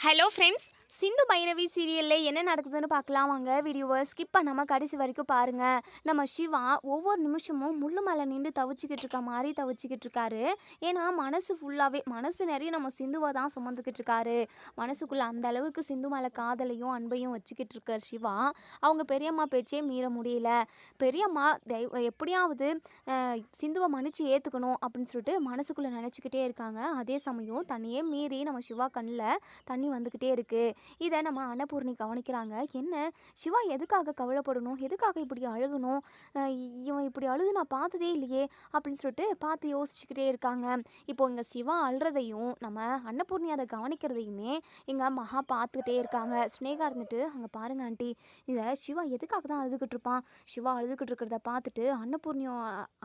Hello friends, Sindhu Bhairavi சீரியலில் என்ன நடக்குதுன்னு பார்க்கலாம் வாங்க. வீடியோவை ஸ்கிப் பண்ணாமல் கடைசி வரைக்கும் பாருங்கள். நம்ம சிவா ஒவ்வொரு நிமிஷமும் முள்ளு மேலே நின்று தவிச்சிக்கிட்டு இருக்க மாதிரி தவிச்சிக்கிட்டு இருக்காரு. ஏன்னா மனசு நிறைய நம்ம சிந்துவை தான் சுமந்துக்கிட்டு இருக்காரு. மனசுக்குள்ளே அந்த அளவுக்கு சிந்து மேலே காதலையும் அன்பையும் வச்சுக்கிட்டு இருக்கார் சிவா. அவங்க பெரியம்மா பேச்சே மீற முடியல. பெரியம்மா எப்படியாவது சிந்துவை மன்னிச்சு ஏற்றுக்கணும் அப்படின்னு சொல்லிட்டு மனசுக்குள்ளே நினச்சிக்கிட்டே இருக்காங்க. அதே சமயம் தண்ணியே மீறி நம்ம சிவா கண்ணில் தண்ணி வந்துக்கிட்டே இருக்குது. இதை நம்ம அன்னபூர்ணி கவனிக்கிறாங்க. என்ன சிவா எதுக்காக கவலைப்படணும், எதுக்காக இப்படி அழுகணும், இவன் இப்படி அழுது நான் பார்த்ததே இல்லையே அப்படின்னு சொல்லிட்டு பார்த்து யோசிச்சுக்கிட்டே இருக்காங்க. இப்போ இங்கே சிவா அழுறதையும் நம்ம அன்னபூர்ணி அதை கவனிக்கிறதையுமே இங்கே மகா பார்த்துக்கிட்டே இருக்காங்க. ஸ்னேகா இருந்துட்டு அங்கே பாருங்க ஆண்டி, இதை சிவா எதுக்காக தான் அழுதுகிட்டு இருப்பான், சிவா அழுதுகிட்டு இருக்கிறத பார்த்துட்டு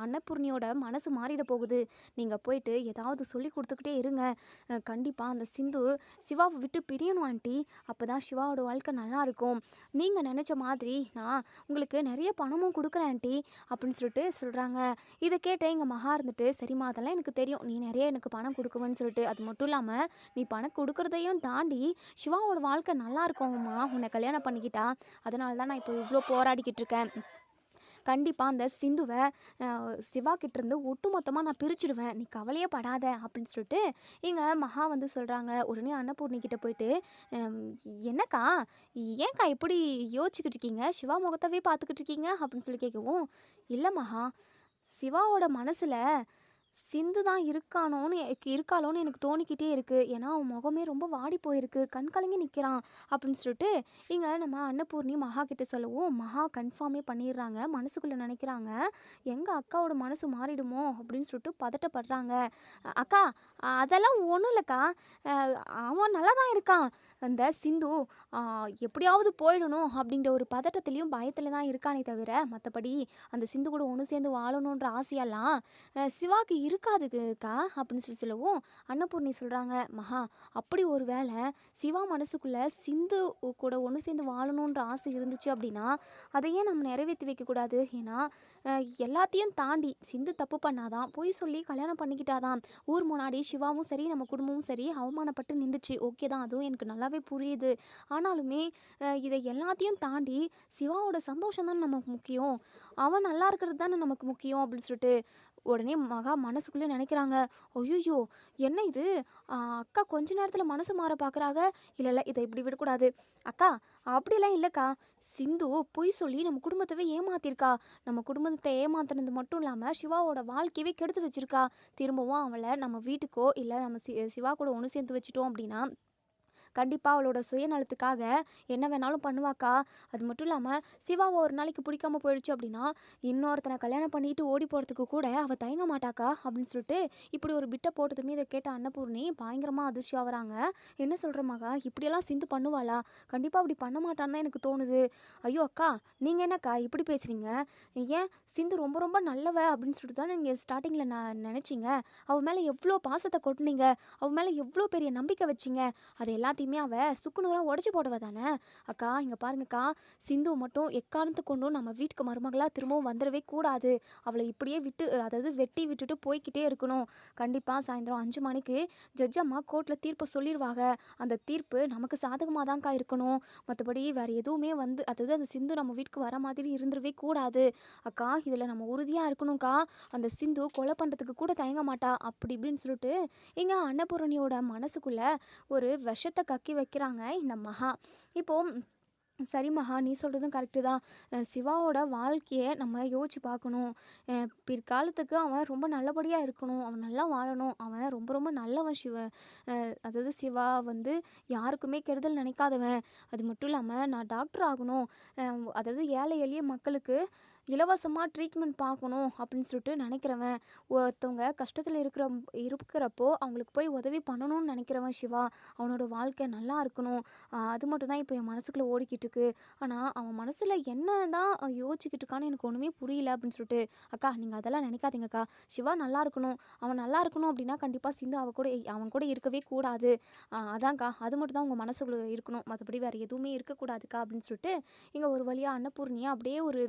அன்னபூர்ணியோட மனசு மாறிட போகுது. நீங்கள் போயிட்டு ஏதாவது சொல்லி கொடுத்துக்கிட்டே இருங்க. கண்டிப்பாக அந்த சிந்து சிவாவை விட்டு பிரியணும் ஆண்டி, அப்போ தான் சிவாவோட வாழ்க்கை நல்லாயிருக்கும். நீங்கள் நினச்ச மாதிரி நான் உங்களுக்கு நிறைய பணமும் கொடுக்குறேன் ஆண்டி அப்படின்னு சொல்லிட்டு சொல்கிறாங்க. இதை கேட்ட எங்கள் மகா இருந்துட்டு, சரிம்மா அதெல்லாம் எனக்கு தெரியும், நீ நிறைய எனக்கு பணம் கொடுக்குவேன்னு சொல்லிட்டு. அது மட்டும் இல்லாமல் நீ பணம் கொடுக்குறதையும் தாண்டி சிவாவோட வாழ்க்கை நல்லா இருக்கும்மா உன்னை கல்யாணம் பண்ணிக்கிட்டா. அதனால தான் நான் இப்போ இவ்வளோ போராடிக்கிட்டு இருக்கேன். கண்டிப்பாக அந்த சிந்துவை சிவா கிட்டேருந்து ஒட்டுமொத்தமாக நான் பிரிச்சுடுவேன், நீ கவலையே படாத அப்படின்னு சொல்லிட்டு எங்கள் மகா வந்து சொல்கிறாங்க. உடனே அன்னபூர்ணி கிட்டே போயிட்டு, என்னக்கா ஏன்க்கா இப்படி யோசிச்சுக்கிட்டு இருக்கீங்க, சிவா முகத்தவே பார்த்துக்கிட்டு இருக்கீங்க அப்படின்னு சொல்லி கேட்கவும், இல்லை மகா, சிவாவோட மனசில் சிந்து தான் இருக்காளோன்னு எனக்கு தோணிக்கிட்டே இருக்குது. ஏன்னா அவன் முகமே ரொம்ப வாடி போயிருக்கு, கண் கலங்கி நிற்கிறான் அப்படின்னு சொல்லிட்டு இங்கே நம்ம அன்னபூர்ணி மகா கிட்ட சொல்லவும், மகா கன்ஃபார்மே பண்ணிடுறாங்க. மனசுக்குள்ளே நினைக்கிறாங்க, எங்கள் அக்காவோட மனசு மாறிடுமோ அப்படின்னு சொல்லிட்டு பதட்டப்படுறாங்க. அக்கா அதெல்லாம் ஒன்றும் இல்லைக்கா, அவன் நல்லா தான் இருக்கான். அந்த சிந்து எப்படியாவது போயிடணும் அப்படின்ற ஒரு பதட்டத்துலேயும் பயத்தில் தான் இருக்கானே தவிர, மற்றபடி அந்த சிந்து கூட ஒன்று சேர்ந்து வாழணுன்ற ஆசையெல்லாம் சிவாக்கு இருக்காதுக்கா அப்படின்னு சொல்லவும், அன்னபூர்ணி சொல்கிறாங்க, மகா அப்படி ஒரு வேளை சிவா மனசுக்குள்ளே சிந்து கூட ஒன்று சேர்ந்து வாழணுன்ற ஆசை இருந்துச்சு அப்படின்னா அதையே நம்ம நிறைவேற்றி வைக்கக்கூடாது. ஏன்னா எல்லாத்தையும் தாண்டி சிந்து தப்பு பண்ணாதான், பொய் சொல்லி கல்யாணம் பண்ணிக்கிட்டாதான் ஊர் முன்னாடி சிவாவும் சரி நம்ம குடும்பமும் சரி அவமானப்பட்டு நின்றுச்சு. ஓகே தான், அதுவும் எனக்கு நல்லாவே புரியுது. ஆனாலுமே இதை எல்லாத்தையும் தாண்டி சிவாவோட சந்தோஷம் தானே நமக்கு முக்கியம், அவன் நல்லா இருக்கிறது தானே நமக்கு முக்கியம் அப்படின்னு சொல்லிட்டு உடனே மகா மனசுக்குள்ளே நினைக்கிறாங்க. ஐயோ என்ன இது, அக்கா கொஞ்ச நேரத்தில் மனசு மாற பார்க்குறாங்க. இல்லை இதை இப்படி விடக்கூடாது. அக்கா அப்படிலாம் இல்லைக்கா, சிந்து பொய் சொல்லி நம்ம குடும்பத்தவே ஏமாத்திருக்கா. நம்ம குடும்பத்தை ஏமாத்தினது மட்டும் இல்லாமல் சிவாவோட வாழ்க்கையவே கெடுத்து வச்சிருக்கா. திரும்பவும் அவளை நம்ம வீட்டுக்கோ இல்லை நம்ம சிவா கூட ஒன்று சேர்த்து வச்சிட்டோம் அப்படின்னா கண்டிப்பாக அவளோட சுயநலத்துக்காக என்ன வேணாலும் பண்ணுவாக்கா. அது மட்டும் இல்லாமல் சிவாவை ஒரு நாளைக்கு பிடிக்காம போயிடுச்சு அப்படின்னா இன்னொருத்தனை கல்யாணம் பண்ணிட்டு ஓடி போகிறதுக்கு கூட அவள் தயங்க மாட்டாக்கா அப்படின்னு சொல்லிட்டு இப்படி ஒரு பிட்டை போட்டதுமே இதை கேட்ட அன்னபூர்ணி பயங்கரமாக அதிர்ச்சி ஆகுறாங்க. என்ன சொல்கிற மகா, இப்படியெல்லாம் சிந்து பண்ணுவாளா? கண்டிப்பாக அப்படி பண்ண மாட்டான்னு தான் எனக்கு தோணுது. ஐயோ அக்கா, நீங்கள் என்னக்கா இப்படி பேசுகிறீங்க? ஏன் சிந்து ரொம்ப ரொம்ப நல்லவ அப்படின்னு சொல்லிட்டு தானே நீங்கள் ஸ்டார்டிங்கில் நான் நினச்சிங்க. அவள் மேலே எவ்வளோ பாசத்தை கொட்டினீங்க, அவள் மேலே எவ்வளோ பெரிய நம்பிக்கை வச்சிங்க. அது எல்லாத்தையுமே அவள் சுக்குநூறாக உடச்சி போடுவ தானே. அக்கா இங்கே பாருங்கக்கா, சிந்து மட்டும் எக்காரணத்து கொண்டும் நம்ம வீட்டுக்கு மருமகளாக திரும்பவும் வந்துடவே கூடாது. அவளை இப்படியே அதாவது வெட்டி விட்டுட்டு போய்கிட்டே இருக்கணும். கண்டிப்பாக சாயந்தரம் 5 மணிக்கு ஜட்ஜ் அம்மா கோர்ட்டில் தீர்ப்பை சொல்லிடுவாங்க. அந்த தீர்ப்பு நமக்கு சாதகமாக தான்க்கா இருக்கணும். மற்றபடி வேறு எதுவுமே அதாவது அந்த சிந்து நம்ம வீட்டுக்கு வர மாதிரி இருந்துடவே கூடாது. அக்கா இதில் நம்ம உறுதியாக இருக்கணும்க்கா. அந்த சிந்து கொலை பண்ணுறதுக்கு கூட தயங்க மாட்டா அப்படி இப்படின்னு சொல்லிட்டு இங்கே அன்னபூரணியோட மனசுக்குள்ளே ஒரு விஷத்தை கக்கி வைக்கிறாங்க இந்த மகா. இப்போது சரி மகா, நீ சொல்கிறதும் கரெக்டு தான். சிவாவோட வாழ்க்கையை நம்ம யோசிச்சு பார்க்கணும். பிற்காலத்துக்கு அவன் ரொம்ப நல்லபடியாக இருக்கணும், அவன் நல்லா வாழணும். அவன் ரொம்ப ரொம்ப நல்லவன் அதாவது சிவா வந்து யாருக்குமே கெடுதல் நினைக்காதவன். அது மட்டும் இல்லாமல் நான் டாக்டர் ஆகணும், அதாவது ஏழை எளிய மக்களுக்கு இலவசமாக ட்ரீட்மெண்ட் பார்க்கணும் அப்படின்னு சொல்லிட்டு நினைக்கிறவன். ஒருத்தவங்க கஷ்டத்தில் இருக்கிறப்போ அவங்களுக்கு போய் உதவி பண்ணணும்னு நினைக்கிறவன் சிவா. அவனோட வாழ்க்கை நல்லா இருக்கணும், அது மட்டும் தான் இப்போ என் மனசுக்குள்ளே ஓடிக்கிட்டு இருக்கு. ஆனால் அவன் மனசில் என்ன தான் யோசிச்சுக்கிட்டு இருக்கான்னு எனக்கு ஒன்றுமே புரியல அப்படின்னு சொல்லிட்டு. அக்கா நீங்கள் அதெல்லாம் நினைக்காதீங்கக்கா, சிவா நல்லா இருக்கணும். அவன் நல்லா இருக்கணும் அப்படின்னா கண்டிப்பாக சிந்து அவன் கூட இருக்கவே கூடாது. அதான்க்கா, அது மட்டும் தான் உங்கள் மனசுக்குள்ளே இருக்கணும், மற்றபடி வேறு எதுவுமே இருக்கக்கூடாதுக்கா அப்படின்னு சொல்லிட்டு இங்கே ஒரு வழியாக அன்னபூர்ணியை அப்படியே ஒரு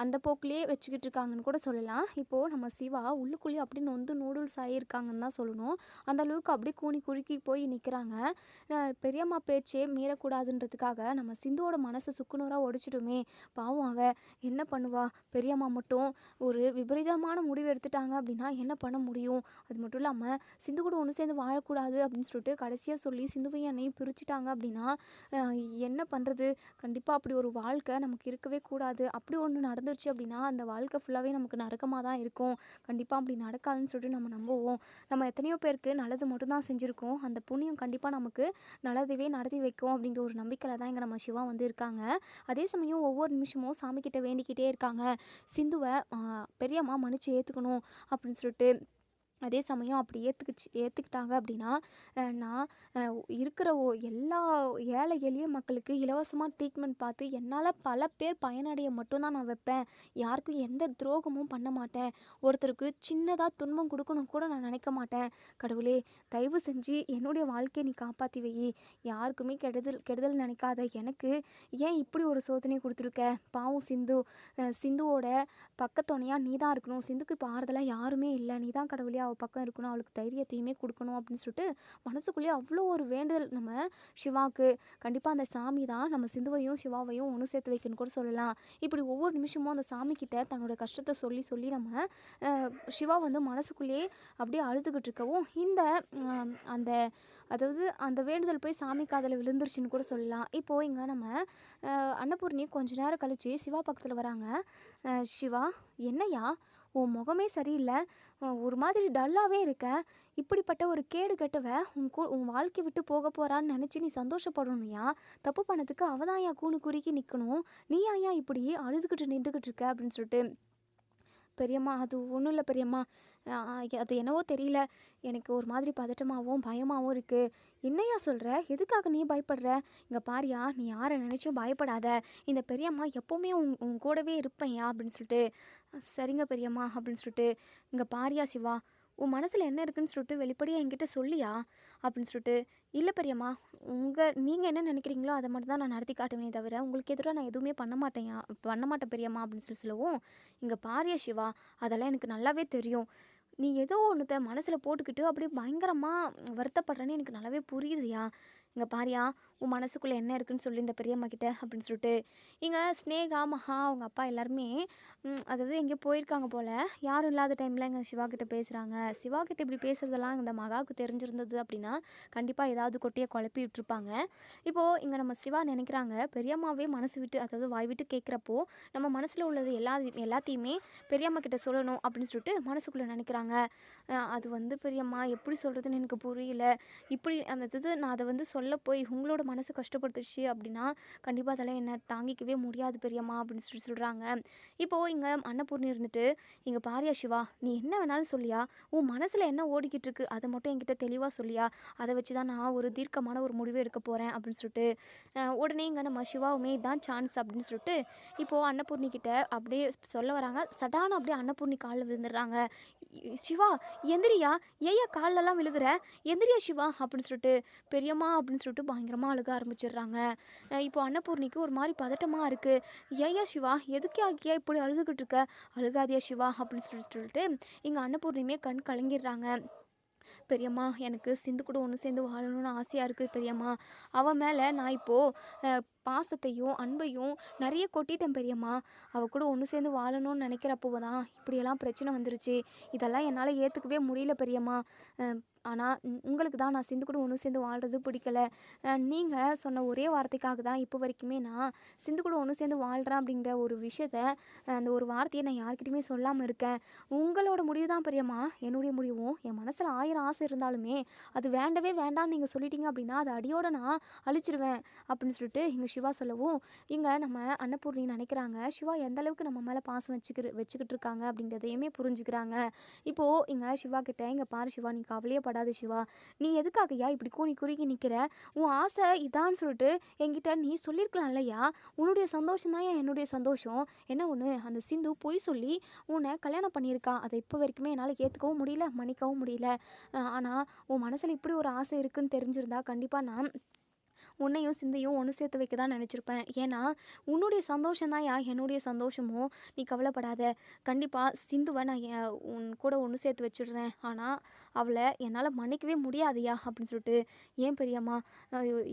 அந்த போக்குலேயே வச்சுக்கிட்டு இருக்காங்கன்னு கூட சொல்லலாம். இப்போது நம்ம சிவா உள்ளுக்குள்ளேயே அப்படி நொந்து நூடுல்ஸ் ஆகியிருக்காங்கன்னு தான் சொல்லணும். அந்த அளவுக்கு அப்படியே கூனி குறுக்கி போய் நிற்கிறாங்க. பெரியம்மா பேச்சே மீறக்கூடாதுன்றதுக்காக நம்ம சிந்துவோட மனசை சுக்குநூறாக உடைச்சிட்டோமே, பாவம் அவ என்ன பண்ணுவா, பெரியம்மா மட்டும் ஒரு விபரீதமான முடிவு எடுத்துட்டாங்க அப்படின்னா என்ன பண்ண முடியும், அது மட்டும் இல்லாமல் சிந்து கூட ஒன்று சேர்ந்து வாழக்கூடாது அப்படின்னு சொல்லிட்டு கடைசியாக சொல்லி சிந்துவையும் என்னையும் பிரிச்சுட்டாங்க அப்படின்னா என்ன பண்ணுறது. கண்டிப்பாக அப்படி ஒரு வாழ்க்கை நமக்கு இருக்கவே கூடாது. அப்படி ஒன்று நடந்துருச்சு அப்படின்னா அந்த வாழ்க்கை ஃபுல்லாகவே நமக்கு நரகமாக தான் இருக்கும். கண்டிப்பாக அப்படி நடக்காதுன்னு சொல்லிட்டு நம்ம நம்புவோம். நம்ம எத்தனையோ பேருக்கு நல்லது மட்டும்தான் செஞ்சுருக்கோம். அந்த புண்ணியம் கண்டிப்பாக நமக்கு நல்லதுவே நடத்தி வைக்கும் அப்படிங்கிற ஒரு நம்பிக்கையில் தான் இங்கே நம்ம சிவா வந்து இருக்காங்க. அதே சமயம் ஒவ்வொரு நிமிஷமும் சாமிக்கிட்ட வேண்டிக்கிட்டே இருக்காங்க, சிந்துவை பெரியம்மா மன்னிச்சு ஏற்றுக்கணும் அப்படின்னு சொல்லிட்டு. அதே சமயம் அப்படி ஏற்றுக்கிட்டாங்க அப்படின்னா நான் இருக்கிற எல்லா ஏழை எளிய மக்களுக்கு இலவசமாக ட்ரீட்மெண்ட் பார்த்து என்னால் பல பேர் பயனடைய மட்டும்தான் நான் வைப்பேன். யாருக்கும் எந்த துரோகமும் பண்ண மாட்டேன். ஒருத்தருக்கு சின்னதாக துன்பம் கொடுக்கணும் கூட நான் நினைக்க மாட்டேன். கடவுளே, தயவு செஞ்சு என்னுடைய வாழ்க்கையை நீ காப்பாற்றி வை. யாருக்குமே கெடுதல் நினைக்காத. எனக்கு ஏன் இப்படி ஒரு சோதனை கொடுத்துருக்க? பாவம் சிந்துவோட பக்கத்துணையாக நீ தான் இருக்கணும். சிந்துக்கு இப்போ ஆறுதலாக யாருமே இல்லை. நீ தான் கடவுளே அவள் பக்கம் இருக்கணும், அவளுக்கு தைரியத்தையுமே கொடுக்கணும் அப்படின்னு சொல்லிட்டு மனசுக்குள்ளேயே அவ்வளோ ஒரு வேண்டுதல் நம்ம சிவாவுக்கு. கண்டிப்பாக அந்த சாமி தான் நம்ம சிந்துவையும் சிவாவையும் ஒன்று சேர்த்து வைக்கணும்னு கூட சொல்லலாம். இப்படி ஒவ்வொரு நிமிஷமும் அந்த சாமிக்கிட்ட தன்னோட கஷ்டத்தை சொல்லி சொல்லி நம்ம சிவா வந்து மனசுக்குள்ளேயே அப்படியே அழுதுகிட்டு இருக்கவும் அந்த அதாவது அந்த வேண்டுதல் போய் சாமி காதில் விழுந்துருச்சுன்னு கூட சொல்லலாம். இப்போது இங்கே நம்ம அன்னபூர்ணி கொஞ்ச நேரம் கழித்து சிவா பக்கத்தில் வராங்க. சிவா, என்னையா உன் முகமே சரியில்லை, ஒரு மாதிரி டல்லாகவே இருக்க. இப்படிப்பட்ட ஒரு கேடு கெட்டவ உன் வாழ்க்கை விட்டு போக போகிறான்னு நினச்சி நீ சந்தோஷப்படணும்யா. தப்பு பண்ணதுக்கு அவதான்யா கூணு குறுக்கி நிற்கணும். நீ ஏன் இப்படி அழுதுகிட்டு நின்றுக்கிட்டு இருக்க அப்படின்னு சொல்லிட்டு. பெரியம்மா, அது ஒன்றும் இல்லை பெரியம்மா, அது என்னவோ தெரியல, எனக்கு ஒரு மாதிரி பதட்டமாகவும் பயமாகவும் இருக்குது. என்னையா சொல்கிற? எதுக்காக நீ பயப்படுற? இங்கே பாரியா, நீ யாரை நினச்சும் பயப்படாத. இந்த பெரியம்மா எப்போவுமே உன் கூடவே இருப்பேன்யா அப்படின்னு சொல்லிட்டு. சரிங்க பெரியம்மா அப்படின்னு சொல்லிட்டு. இங்கே பாரியா சிவா, உன் மனசில் என்ன இருக்குன்னு சொல்லிட்டு வெளிப்படையாக என்கிட்ட சொல்லியா அப்படின்னு சொல்லிட்டு. இல்லை பெரியம்மா, நீங்கள் என்ன நினைக்கிறீங்களோ அதை மட்டும் தான் நான் நடத்தி காட்டுவேனே தவிர உங்களுக்கு எதிராக நான் எதுவுமே பண்ண மாட்டேன் பெரியம்மா அப்படின்னு சொல்லவும். இங்கே பாரியா சிவா, அதெல்லாம் எனக்கு நல்லாவே தெரியும். நீ ஏதோ ஒன்றுத்த மனசில் போட்டுக்கிட்டு அப்படியே பயங்கரமாக வருத்தப்படுறேன்னு எனக்கு நல்லாவே புரியுதுயா. இங்கே பாரியா, உன் மனசுக்குள்ளே என்ன இருக்குன்னு சொல்லி இந்த பெரியம்மா கிட்ட அப்படின்னு சொல்லிட்டு. இங்கே ஸ்னேகா, மகா, அவங்க அப்பா எல்லாருமே அதாவது எங்கேயோ போயிருக்காங்க போல். யாரும் இல்லாத டைமில் இங்கே சிவா கிட்ட பேசுகிறாங்க. சிவா கிட்ட இப்படி பேசுகிறதெல்லாம் இந்த மகாவுக்கு தெரிஞ்சிருந்தது அப்படின்னா கண்டிப்பாக ஏதாவது கொட்டியை குழப்பி விட்டுருப்பாங்க. இப்போது இங்கே நம்ம சிவா நினைக்கிறாங்க, பெரியம்மாவே மனசு விட்டு அதாவது வாய் விட்டு கேட்குறப்போ நம்ம மனசில் உள்ளது எல்லாத்தையுமே பெரியம்மா கிட்ட சொல்லணும் அப்படின்னு சொல்லிட்டு மனசுக்குள்ளே நினைக்கிறாங்க. அது வந்து பெரியம்மா எப்படி சொல்கிறதுன்னு எனக்கு புரியல. இப்படி அந்த நான் அதை வந்து சொல்ல போய் உங்களோட மனசு கஷ்டப்படுத்துச்சு அப்படின்னா கண்டிப்பாக அதெல்லாம் என்ன தாங்கிக்கவே முடியாது பெரியம்மா அப்படின்னு சொல்கிறாங்க. இப்போது இங்கே அன்னபூர்ணி இருந்துட்டு, இங்கே பாரியா சிவா, நீ என்ன வேணாலும் சொல்லியா, உன் மனசில் என்ன ஓடிக்கிட்டு இருக்கு அதை மட்டும் என்கிட்ட தெளிவாக சொல்லியா, அதை வச்சு தான் நான் ஒரு தீர்க்கமான ஒரு முடிவு எடுக்க போகிறேன் அப்படின்னு சொல்லிட்டு. உடனே இங்கே நம்ம சிவாவுமே இதான் சான்ஸ் அப்படின்னு சொல்லிட்டு இப்போது அன்னபூர்ணி கிட்ட அப்படியே சொல்ல வராங்க. சடான அப்படியே அன்னபூர்ணி காலில் விழுந்துடுறாங்க. சிவா, எந்திரியா, ஏயா காலெல்லாம் விழுகிற, எந்திரியா சிவா அப்படின்னு சொல்லிட்டு. பெரியம்மா அப்படின்னு சொல்லிட்டு பயங்கரமாக அழுக ஆரம்பிச்சிடுறாங்க. இப்போ அன்னபூர்ணிக்கு ஒரு மாதிரி பதட்டமாக இருக்குது. ஏயா சிவா, எதுக்கே இப்படி அழுதுகிட்டு இருக்க, அழுகாதியா சிவா அப்படின்னு சொல்லிட்டு இங்கே அன்னபூர்ணியுமே கண் கலங்கிடுறாங்க. பெரியம்மா, எனக்கு சிந்து கூட ஒன்று சேர்ந்து வாழணும்னு ஆசையாக இருக்குது பெரியம்மா. அவன் மேலே நான் இப்போது பாசத்தையும் அன்பையும் நிறைய கொட்டிட்டேன் பெரியம்மா. அவள் கூட ஒன்று சேர்ந்து வாழணும்னு நினைக்கிறப்போ தான் இப்படியெல்லாம் பிரச்சனை வந்துருச்சு. இதெல்லாம் என்னால் ஏற்றுக்கவே முடியல பெரியம்மா. ஆனால் உங்களுக்கு தான் நான் சிந்து கூட ஒன்று சேர்ந்து வாழ்கிறது பிடிக்கல. நீங்கள் சொன்ன ஒரே வார்த்தைக்காக தான் இப்போ வரைக்குமே நான் சிந்து கூட ஒன்று சேர்ந்து வாழ்கிறேன் அப்படிங்கிற ஒரு விஷயத்த, அந்த ஒரு வார்த்தையை நான் யார்கிட்டையுமே சொல்லாமல் இருக்கேன். உங்களோட முடிவு தான் பெரியம்மா என்னுடைய முடிவும். என் மனசில் 1000 ஆசை இருந்தாலுமே அது வேண்டவே வேண்டான்னு நீங்கள் சொல்லிட்டீங்க அப்படின்னா அதை அடியோடு நான் அழிச்சிடுவேன் அப்படின்னு சொல்லிட்டு இங்கே சிவா சொல்லவும், இங்கே நம்ம அன்னபூர்ணி நினைக்கிறாங்க சிவா எந்த அளவுக்கு நம்ம மேலே பாசம் வச்சுக்கிட்டு இருக்காங்க அப்படின்றதையுமே புரிஞ்சுக்கிறாங்க. இப்போது இங்கே சிவா கிட்ட, இங்கே பாரு சிவா, நீ கவலையே படாத சிவா, நீ எதுக்காகயா இப்படி கூனி குறுகி நிற்கிற, உன் ஆசை இதான்னு சொல்லிட்டு என்கிட்ட நீ சொல்லியிருக்கலாம் இல்லையா, உன்னுடைய சந்தோஷம் தான் என்னுடைய சந்தோஷம். என்ன ஒன்று, அந்த சிந்து பொய் சொல்லி உன்னை கல்யாணம் பண்ணியிருக்கா, அதை இப்போ வரைக்குமே என்னால் ஏற்றுக்கவும் முடியல, மன்னிக்கவும் முடியல. ஆனால் உன் மனசில் இப்படி ஒரு ஆசை இருக்குன்னு தெரிஞ்சிருந்தா கண்டிப்பாக நான் உன்னையும் சிந்தையும் ஒன்று சேர்த்து வைக்க தான் நினச்சிருப்பேன். ஏன்னா உன்னுடைய சந்தோஷம் தான் என்னுடைய சந்தோஷமும். நீ கவலைப்படாத. கண்டிப்பாக சிந்துவை நான் உன் கூட ஒன்று சேர்த்து வச்சுடுறேன். ஆனால் அவளை என்னால் மன்னிக்கவே முடியாதுயா அப்படின்னு சொல்லிட்டு, ஏன் பெரியம்மா,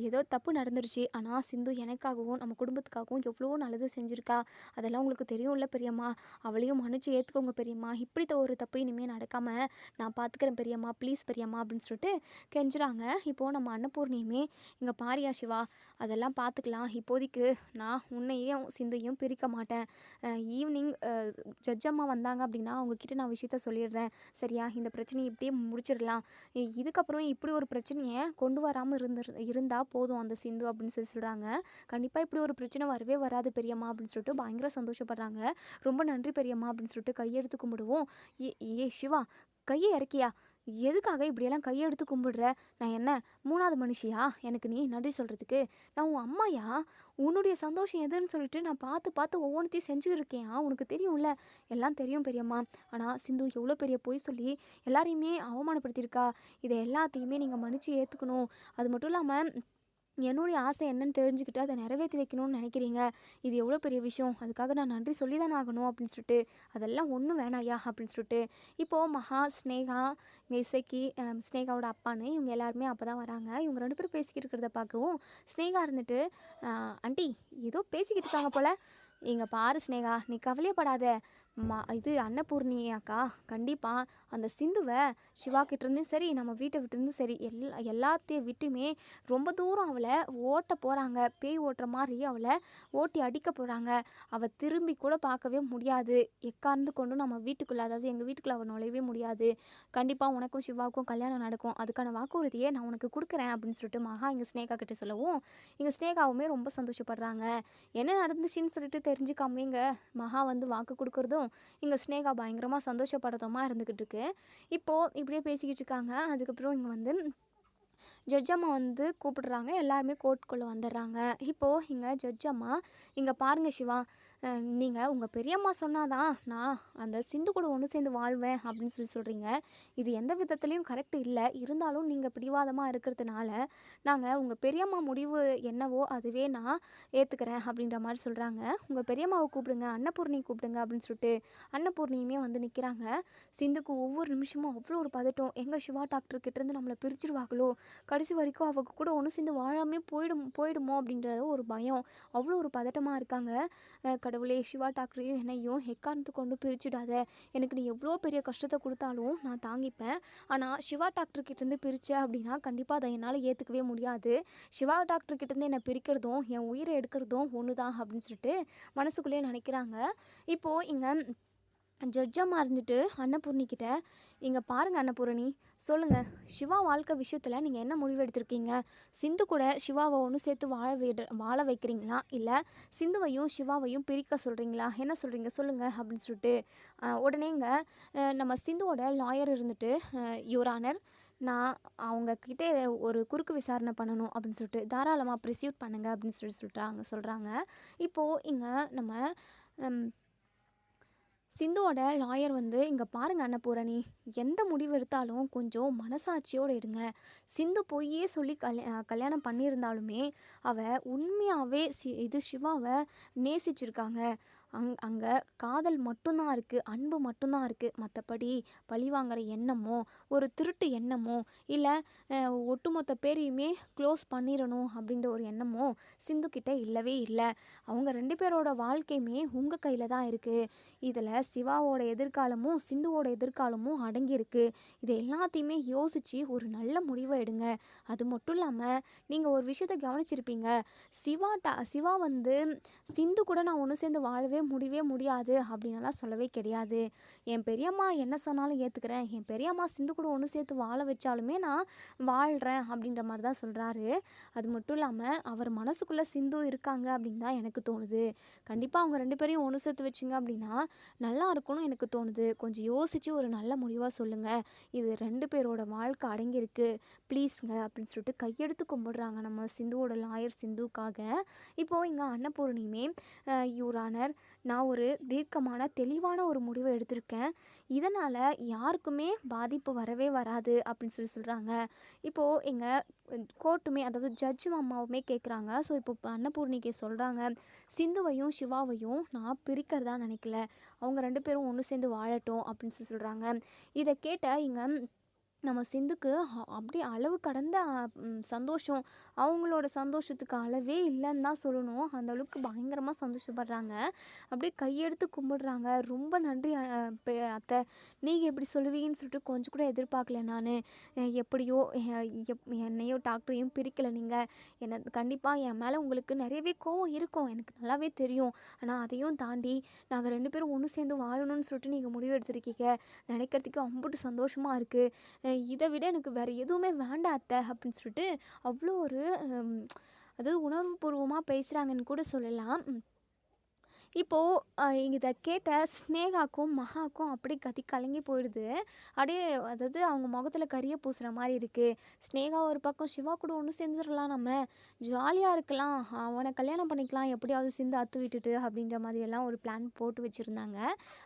ஏதோ தப்பு நடந்துருச்சு. ஆனால் சிந்து எனக்காகவும் நம்ம குடும்பத்துக்காகவும் எவ்வளோ நல்லது செஞ்சுருக்கா. அதெல்லாம் உங்களுக்கு தெரியும்ல பெரியம்மா. அவளையும் மன்னிச்சு ஏற்றுக்கோங்க பெரியம்மா. இப்படி ஒரு தப்பு இனிமேல் நடக்காமல் நான் பார்த்துக்கிறேன் பெரியம்மா, ப்ளீஸ் பெரியம்மா அப்படின்னு சொல்லிட்டு கெஞ்சுறாங்க. இப்போது நம்ம அன்னபூர்ணியுமே, இங்கே பாரியா சிவா, அதெல்லாம் பார்த்துக்கலாம். இப்போதைக்கு நான் உன்னையும் சிந்தையும் பிரிக்க மாட்டேன். ஈவினிங் ஜட்ஜம்மா வந்தாங்க அப்படின்னா அவங்கக்கிட்ட நான் விஷயத்த சொல்லிடுறேன். சரியா? இந்த பிரச்சனையை இப்படியே முடிச்சிடலாம். இதுக்கப்புறம் இப்படி ஒரு பிரச்சனையை கொண்டு வராமல் இருந்தால் போதும் அந்த சிந்து அப்படின்னு சொல்கிறாங்க. கண்டிப்பாக இப்படி ஒரு பிரச்சனை வரவே வராது பெரியம்மா அப்படின்னு சொல்லிட்டு பயங்கர சந்தோஷப்படுறாங்க. ரொம்ப நன்றி பெரியம்மா அப்படின்னு சொல்லிட்டு கையெடுத்து கும்பிடுவோம். ஏ சிவா, கையை இறக்கியா? எதுக்காக இப்படியெல்லாம் கையெடுத்து கும்பிடுற? நான் என்ன 3வது மனுஷியா எனக்கு நீ நன்றி சொல்கிறதுக்கு? நான் உன் அம்மாயா? உன்னுடைய சந்தோஷம் எதுன்னு சொல்லிட்டு நான் பார்த்து பார்த்து ஒவ்வொன்றத்தையும் செஞ்சுக்கிட்டு இருக்கேன். உனக்கு தெரியும்ல. எல்லாம் தெரியும் பெரியம்மா. ஆனால் சிந்து எவ்வளோ பெரிய பொய் சொல்லி எல்லாரையுமே அவமானப்படுத்தியிருக்கா. இதை எல்லாத்தையுமே நீங்கள் மன்னிச்சு ஏற்றுக்கணும். அது மட்டும் இல்லாமல் என்னுடைய ஆசை என்னன்னு தெரிஞ்சுக்கிட்டு அதை நிறைவேற்றி வைக்கணும்னு நினைக்கிறீங்க. இது எவ்வளோ பெரிய விஷயம். அதுக்காக நான் நன்றி சொல்லி தானே ஆகணும் அப்படின்னு சொல்லிட்டு, அதெல்லாம் ஒன்றும் வேணாயா அப்படின்னு சொல்லிட்டு, இப்போது மகா, ஸ்னேகா, இங்கே இசைக்கு, ஸ்னேகாவோட அப்பான்னு இவங்க எல்லாருமே அப்போ தான் வராங்க. இவங்க 2 பேரும் பேசிக்கிட்டு இருக்கிறத பார்க்கவும் ஸ்னேகா இருந்துட்டு, ஆண்டி ஏதோ பேசிக்கிட்டு இருக்காங்க போல். இங்கே பாரு ஸ்னேகா, நீ கவலையப்படாத. இது அன்னபூர்ணி அக்கா கண்டிப்பாக அந்த சிந்துவை சிவாக்கிட்டேருந்தும் சரி, நம்ம வீட்டை விட்டுருந்தும் சரி, எல்லாத்தையும் விட்டுமே ரொம்ப தூரம் அவளை ஓட்ட போகிறாங்க. பேய் ஓட்டுற மாதிரி அவளை ஓட்டி அடிக்க போகிறாங்க. அவள் திரும்பி கூட பார்க்கவே முடியாது. எக்கார்ந்து கொண்டும் நம்ம வீட்டுக்குள்ளே, அதாவது எங்கள் வீட்டுக்குள்ளே அவள் நுழையவே முடியாது. கண்டிப்பாக உனக்கும் சிவாவுக்கும் கல்யாணம் நடக்கும். அதுக்கான வாக்குறுதியை நான் உனக்கு கொடுக்குறேன் அப்படின்னு சொல்லிட்டு மகா இங்கே ஸ்னேகா கிட்டே சொல்லவும், இங்கே ஸ்னேகாவுமே ரொம்ப சந்தோஷப்படுறாங்க. என்ன நடந்துச்சுன்னு சொல்லிட்டு தெரிஞ்சுக்காம இங்கே மகா வந்து வாக்கு கொடுக்குறதும் இங்கே ஸ்னேகா பயங்கரமாக சந்தோஷப்படுறதுமா இருந்துக்கிட்டு இருக்கு. இப்போது இப்படியே பேசிக்கிட்டு இருக்காங்க. அதுக்கப்புறம் இங்கே வந்து ஜட்ஜம்மா வந்து கூப்பிடுறாங்க. எல்லாருமே கோர்ட்டுக்குள்ளே வந்துடுறாங்க. இப்போது இங்கே ஜட்ஜம்மா, இங்கே பாருங்கள் சிவா, நீங்கள் உங்கள் பெரியம்மா சொன்னாதான் நான் அந்த சிந்து கூட ஒன்று சேர்ந்து வாழ்வேன் அப்படின்னு சொல்கிறீங்க. இது எந்த விதத்துலேயும் கரெக்ட் இல்லை. இருந்தாலும் நீங்கள் பிடிவாதமாக இருக்கிறதுனால நாங்கள் உங்கள் பெரியம்மா முடிவு என்னவோ அதுவே நான் ஏற்றுக்கிறேன் அப்படின்ற மாதிரி சொல்கிறாங்க. உங்கள் பெரியம்மாவை கூப்பிடுங்க, அன்னபூர்ணி கூப்பிடுங்க அப்படின்னு சொல்லிட்டு அன்னபூர்ணியுமே வந்து நிற்கிறாங்க. சிந்துக்கு ஒவ்வொரு நிமிஷமும் அவ்வளோ ஒரு பதட்டம். எங்கள் சிவா டாக்டர்கிட்டேருந்து நம்மளை பிரிச்சிருவாங்களோ, கடைசி வரைக்கும் அவங்க கூட ஒன்று சேர்ந்து வாழாமே போயிடுமோ அப்படின்ற ஒரு பயம். அவ்வளோ ஒரு பதட்டமாக இருக்காங்க. கடவுளே, சிவா டாக்டரையும் என்னையும் எக்காரணத்து கொண்டு பிரிச்சுடாத. எனக்கு நீ எவ்வளோ பெரிய கஷ்டத்தை கொடுத்தாலும் நான் தாங்கிப்பேன். ஆனால் சிவா டாக்டர்கிட்டேருந்து பிரிச்ச அப்படின்னா கண்டிப்பாக அதை என்னால் ஏற்றுக்கவே முடியாது. சிவா டாக்டர்கிட்டேருந்து என்னை பிரிக்கிறதும் என் உயிரை எடுக்கிறதும் ஒன்று தான் அப்படின்னு சொல்லிட்டு மனசுக்குள்ளேயே நினைக்கிறாங்க. இப்போது இங்கே ஜட்ஜம்மா இருந்துட்டு அன்னபூர்ணிக்கிட்ட, இங்கே பாருங்கள் அன்னபூரணி, சொல்லுங்கள், சிவா வாழ்க்கை விஷயத்தில் நீங்கள் என்ன முடிவு எடுத்திருக்கீங்க? சிந்து கூட சிவாவை ஒன்று சேர்த்து வாழ வைக்கிறீங்களா, இல்லை சிந்துவையும் சிவாவையும் பிரிக்க சொல்கிறீங்களா? என்ன சொல்கிறீங்க சொல்லுங்கள் அப்படின்னு சொல்லிட்டு உடனே இங்கே நம்ம சிந்துவோட லாயர் இருந்துட்டு, யுவர் ஆனர், நான் அவங்கக்கிட்ட ஒரு குறுக்கு விசாரணை பண்ணணும் அப்படின்னு சொல்லிட்டு, தாராளமாக ப்ரிசியூட் பண்ணுங்க அப்படின்னு சொல்கிறாங்க. இப்போது இங்கே நம்ம சிந்துவோட லாயர் வந்து, இங்கே பாருங்கள் அன்னபூரணி, எந்த முடிவு எடுத்தாலும் கொஞ்சம் மனசாட்சியோடு எடுங்க. சிந்து பொய்யே சொல்லி கல்யாணம் பண்ணியிருந்தாலுமே அவள் உண்மையாகவே இது சிவாவை நேசிச்சிருக்காங்க. அங்கே காதல் மட்டும்தான் இருக்குது, அன்பு மட்டும்தான் இருக்குது. மற்றபடி பழிவாங்கிற எண்ணமோ, ஒரு திருட்டு எண்ணமோ, இல்லை ஒட்டுமொத்த பேரையுமே க்ளோஸ் பண்ணிடணும் அப்படின்ற ஒரு எண்ணமோ சிந்துக்கிட்ட இல்லவே இல்லை. அவங்க 2 பேரோட வாழ்க்கையுமே உங்கள் கையில் தான் இருக்குது. இதில் சிவாவோட எதிர்காலமும் சிந்துவோட எதிர்காலமும் அடங்கியிருக்கு. இதை எல்லாத்தையுமே யோசித்து ஒரு நல்ல முடிவை எடுங்க. அது மட்டும் இல்லாமல் நீங்கள் ஒரு விஷயத்தை கவனிச்சிருப்பீங்க. சிவா வந்து சிந்து கூட நான் ஒன்று சேர்ந்து வாழவே முடியாது அப்படின்னலாம் சொல்லவே கிடையாது. என் பெரியம்மா என்ன சொன்னாலும் ஏற்றுக்கிறேன், என் பெரியம்மா சிந்து கூட ஒன்று சேர்த்து வாழ வச்சாலுமே நான் வாழ்கிறேன் அப்படின்ற மாதிரி தான் சொல்கிறாரு. அது மட்டும் இல்லாமல் அவர் மனசுக்குள்ளே சிந்து இருக்காங்க அப்படின்னு தான் எனக்கு தோணுது. கண்டிப்பாக அவங்க 2 பேரையும் ஒன்று சேர்த்து வச்சிங்க அப்படின்னா நல்லா இருக்கும்னு எனக்கு தோணுது. கொஞ்சம் யோசித்து ஒரு நல்ல முடிவாக சொல்லுங்கள். இது 2 பேரோட வாழ்க்கை அடங்கியிருக்கு, ப்ளீஸுங்க அப்படின்னு சொல்லிட்டு கையெடுத்து கும்பிடுறாங்க நம்ம சிந்துவோட லாயர் சிந்துக்காக. இப்போது இங்கே அன்னபூர்ணியுமே, யுவர் ஆனர், நான் ஒரு தீர்க்கமான தெளிவான ஒரு முடிவை எடுத்திருக்கேன். இதனால் யாருக்குமே பாதிப்பு வரவே வராது அப்படின்னு சொல்கிறாங்க. இப்போது எங்கள் கோர்ட்டுமே, அதாவது ஜட்ஜு அம்மாவுமே கேட்குறாங்க. ஸோ இப்போ அன்னபூர்ணிக்கு சொல்கிறாங்க, சிந்துவையும் சிவாவையும் நான் பிரிக்கிறதா நினைக்கல, அவங்க 2 பேரும் ஒன்று சேர்ந்து வாழட்டும் அப்படின்னு சொல்கிறாங்க. இதை கேட்ட இங்கே நம்ம சிந்துக்கு அப்படியே அளவு கடந்த சந்தோஷம். அவங்களோட சந்தோஷத்துக்கு அளவே இல்லைன்னு தான் சொல்லணும். அந்த அளவுக்கு பயங்கரமாக சந்தோஷப்படுறாங்க. அப்படியே கையெடுத்து கும்பிடுறாங்க. ரொம்ப நன்றி அத்தை, நீங்கள் எப்படி சொல்லுவீங்கன்னு சொல்லிட்டு கொஞ்சம் கூட எதிர்பார்க்கல நான். எப்படியோ என்னையோ டாக்டரையும் பிரிக்கலை நீங்கள். என்னை கண்டிப்பாக என் மேலே உங்களுக்கு நிறையவே கோவம் இருக்கும், எனக்கு நல்லாவே தெரியும். ஆனால் அதையும் தாண்டி நாங்கள் 2 பேரும் ஒன்று சேர்ந்து வாழணும்னு சொல்லிட்டு நீங்கள் முடிவு எடுத்திருக்கீங்க. நினைக்கிறதுக்கு அம்புட்டு சந்தோஷமாக இருக்குது. இதை விட எனக்கு வேறு எதுவுமே வேண்டாம் அத்தை அப்படின்னு சொல்லிட்டு அவ்வளோ ஒரு அதாவது உணர்வுபூர்வமாக பேசுகிறாங்கன்னு கூட சொல்லலாம். இப்போது இதை கேட்ட ஸ்னேகாக்கும் மகாக்கும் அப்படி கதி கலங்கி போயிடுது. அப்படியே அதாவது அவங்க முகத்தில் கரிய பூசுகிற மாதிரி இருக்குது. ஸ்னேகா ஒரு பக்கம், சிவா கூட ஒன்று சேர்ந்துடலாம், நம்ம ஜாலியாக இருக்கலாம், அவனை கல்யாணம் பண்ணிக்கலாம் எப்படியாவது சிந்து அத்து விட்டுட்டு அப்படின்ற மாதிரியெல்லாம் ஒரு பிளான் போட்டு வச்சுருந்தாங்க.